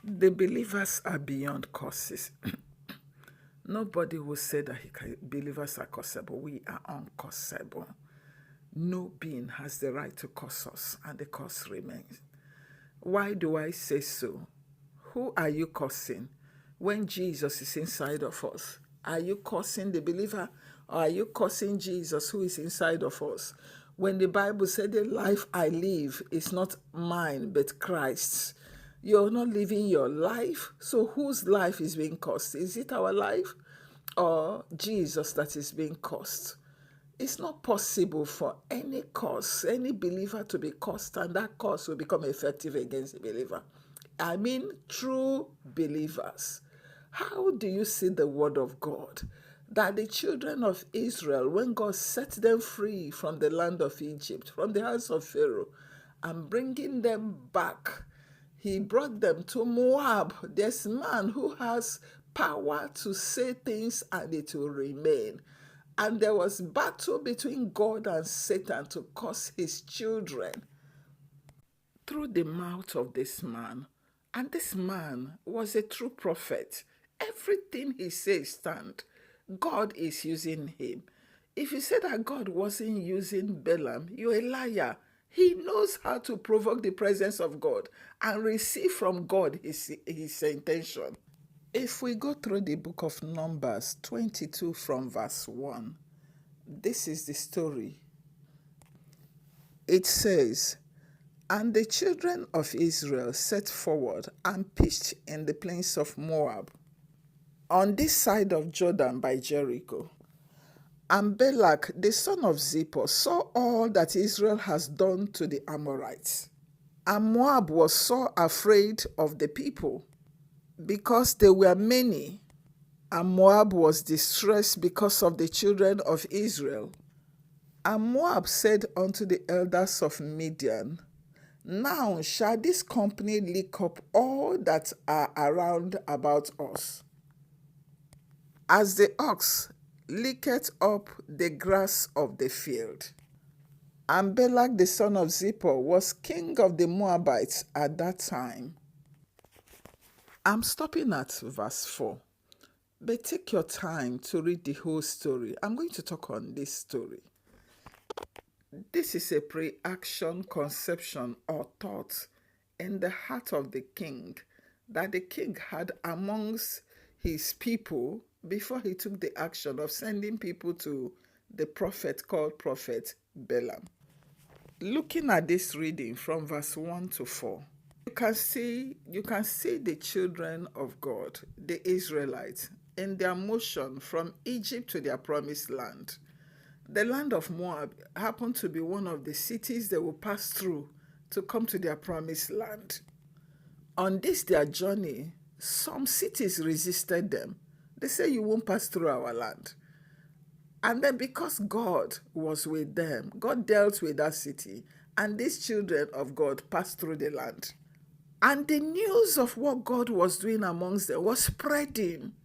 The believers are beyond curses. Nobody will say that believers are cursable. We are uncursable. No being has the right to curse us, and the curse remains. Why do I say so? Who are you cursing when Jesus is inside of us? Are you cursing the believer, or are you cursing Jesus who is inside of us? When the Bible said the life I live is not mine but Christ's, you're not living your life. So whose life is being cursed? Is it our life or Jesus that is being cursed? It's not possible for any curse, any believer to be cursed, and that curse will become effective against the believer. I mean, true believers. How do you see the word of God? That the children of Israel, when God set them free from the land of Egypt, from the house of Pharaoh, and bringing them back, he brought them to Moab. There's a man who has power to say things and it will remain. And there was battle between God and Satan to curse his children through the mouth of this man. And this man was a true prophet. Everything he says stand. God is using him. If you say that God wasn't using Balaam, you're a liar. He knows how to provoke the presence of God and receive from God his intention. If we go through the book of Numbers 22 from verse 1, this is the story. It says, "And the children of Israel set forward and pitched in the plains of Moab, on this side of Jordan by Jericho. And Balak, the son of Zippor, saw all that Israel has done to the Amorites. And Moab was so afraid of the people, because they were many, and Moab was distressed because of the children of Israel. And Moab said unto the elders of Midian, Now shall this company lick up all that are around about us, as the ox licketh up the grass of the field." And Balak the son of Zippor was king of the Moabites at that time. I'm stopping at verse 4. But take your time to read the whole story. I'm going to talk on this story. This is a pre-action conception or thought in the heart of the king that the king had amongst his people before he took the action of sending people to the prophet called Prophet Balaam. Looking at this reading from verse 1 to 4, you can see the children of God, the Israelites, in their motion from Egypt to their promised land. The land of Moab happened to be one of the cities they will pass through to come to their promised land. On this their journey, some cities resisted them. They say, "You won't pass through our land." And then because God was with them, God dealt with that city, and these children of God passed through the land. And the news of what God was doing amongst them was spreading.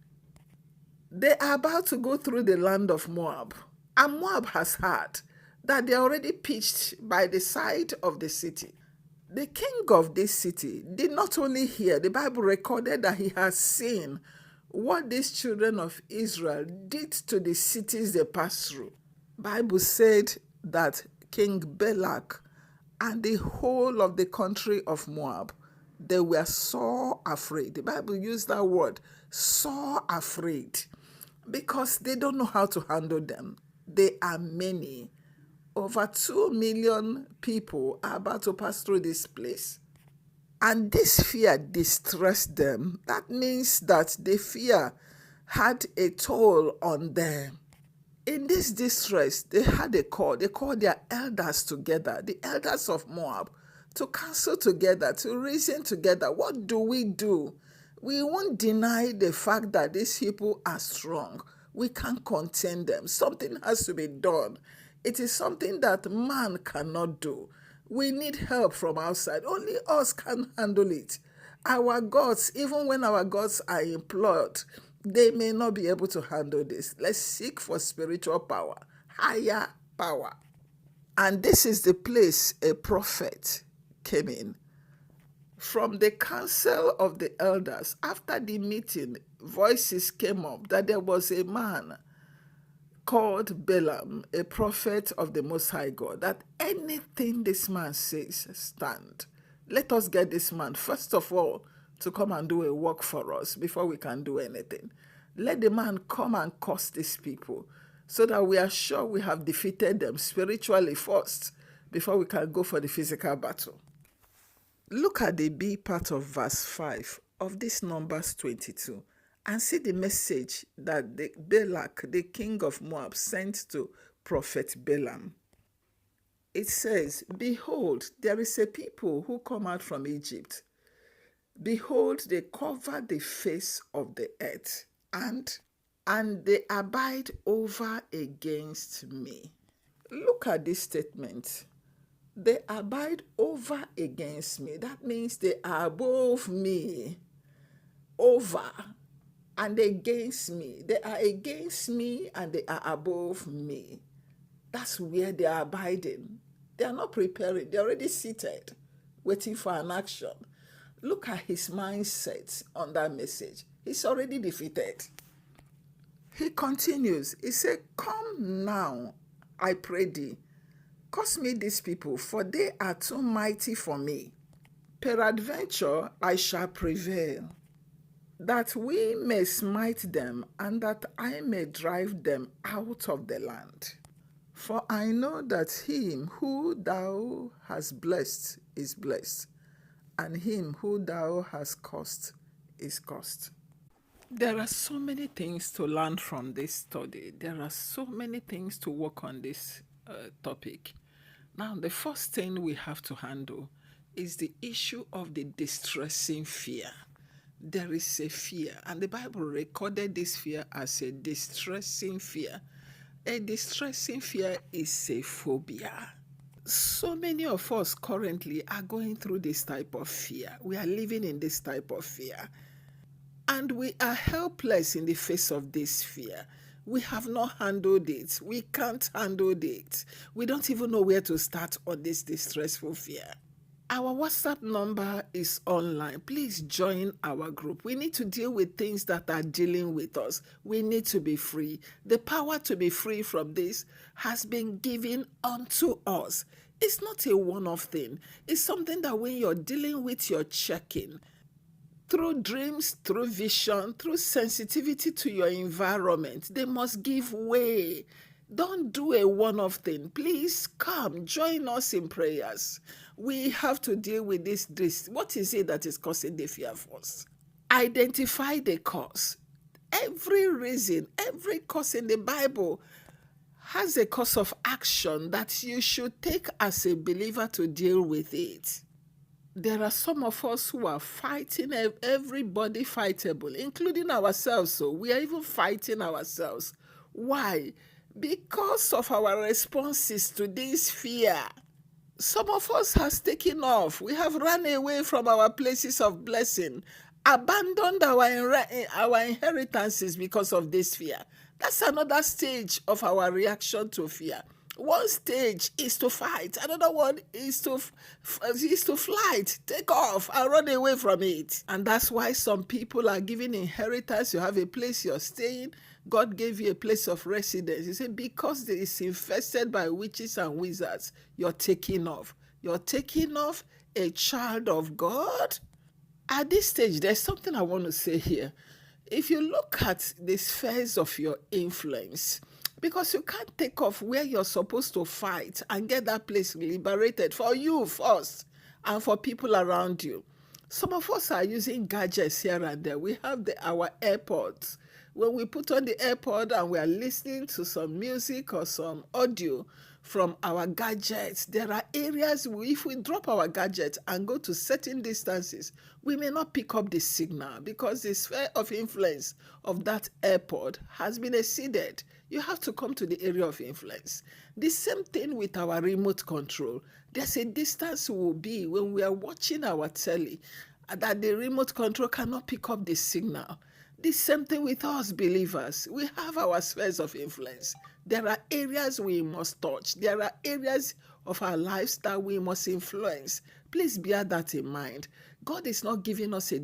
They are about to go through the land of Moab. And Moab has heard that they are already pitched by the side of the city. The king of this city did not only hear, the Bible recorded that he has seen what these children of Israel did to the cities they passed through. Bible said that King Balak and the whole of the country of Moab, they were so afraid. The Bible used that word, so afraid, because they don't know how to handle them. They are many. Over 2 million people are about to pass through this place. And this fear distressed them. That means that the fear had a toll on them. In this distress, they had a call. They called their elders together, the elders of Moab, to counsel together, to reason together. What do? We won't deny the fact that these people are strong. We can't contain them. Something has to be done. It is something that man cannot do. We need help from outside. Only us can handle it. Our gods, even when our gods are employed, they may not be able to handle this. Let's seek for spiritual power, higher power. And this is the place a prophet came in. From the council of the elders, after the meeting, voices came up that there was a man called Balaam, a prophet of the Most High God, that anything this man says, stand. Let us get this man, first of all, to come and do a work for us before we can do anything. Let the man come and curse these people so that we are sure we have defeated them spiritually first before we can go for the physical battle. Look at the B part of verse 5 of this Numbers 22 and see the message that Balak, the king of Moab, sent to prophet Balaam. It says, "Behold, there is a people who come out from Egypt. Behold, they cover the face of the earth, and they abide over against me." Look at this statement. They abide over against me. That means they are above me, over and against me. They are against me and they are above me. That's where they are abiding. They are not preparing. They're already seated, waiting for an action. Look at his mindset on that message. He's already defeated. He continues. He said, "Come now, I pray thee, curse me these people, for they are too mighty for me. Peradventure I shall prevail, that we may smite them, and that I may drive them out of the land. For I know that him who thou hast blessed is blessed, and him who thou hast cursed is cursed." There are so many things to learn from this study. There are so many things to work on this topic. Now, the first thing we have to handle is the issue of the distressing fear. There is a fear, and the Bible recorded this fear as a distressing fear. A distressing fear is a phobia. So many of us currently are going through this type of fear. We are living in this type of fear. And we are helpless in the face of this fear. We have not handled it. We can't handle it. We don't even know where to start on this distressful fear. Our WhatsApp number is online. Please join our group. We need to deal with things that are dealing with us. We need to be free. The power to be free from this has been given unto us. It's not a one-off thing. It's something that when you're dealing with, you're checking. Through dreams, through vision, through sensitivity to your environment, they must give way. Don't do a one-off thing. Please come, join us in prayers. We have to deal with this. What is it that is causing the fear for us? Identify the cause. Every reason, every cause in the Bible has a course of action that you should take as a believer to deal with it. There are some of us who are fighting, everybody fightable, including ourselves. So we are even fighting ourselves. Why? Because of our responses to this fear. Some of us has taken off. We have run away from our places of blessing, abandoned our inheritances because of this fear. That's another stage of our reaction to fear. One stage is to fight. Another one is to flight, take off and run away from it. And that's why some people are given inheritance. You have a place you're staying. God gave you a place of residence. He said, because it is infested by witches and wizards, you're taking off. You're taking off, a child of God. At this stage, there's something I want to say here. If you look at the spheres of your influence, because you can't take off where you're supposed to fight and get that place liberated for you first and for people around you. Some of us are using gadgets here and there. We have our AirPods. When we put on the AirPod and we are listening to some music or some audio from our gadgets, there are areas where if we drop our gadget and go to certain distances, we may not pick up the signal because the sphere of influence of that AirPod has been exceeded. You have to come to the area of influence. The same thing with our remote control. There's a distance we will be when we are watching our telly that the remote control cannot pick up the signal. The same thing with us believers. We have our spheres of influence. There are areas we must touch. There are areas of our lives that we must influence. Please bear that in mind. God is not giving us a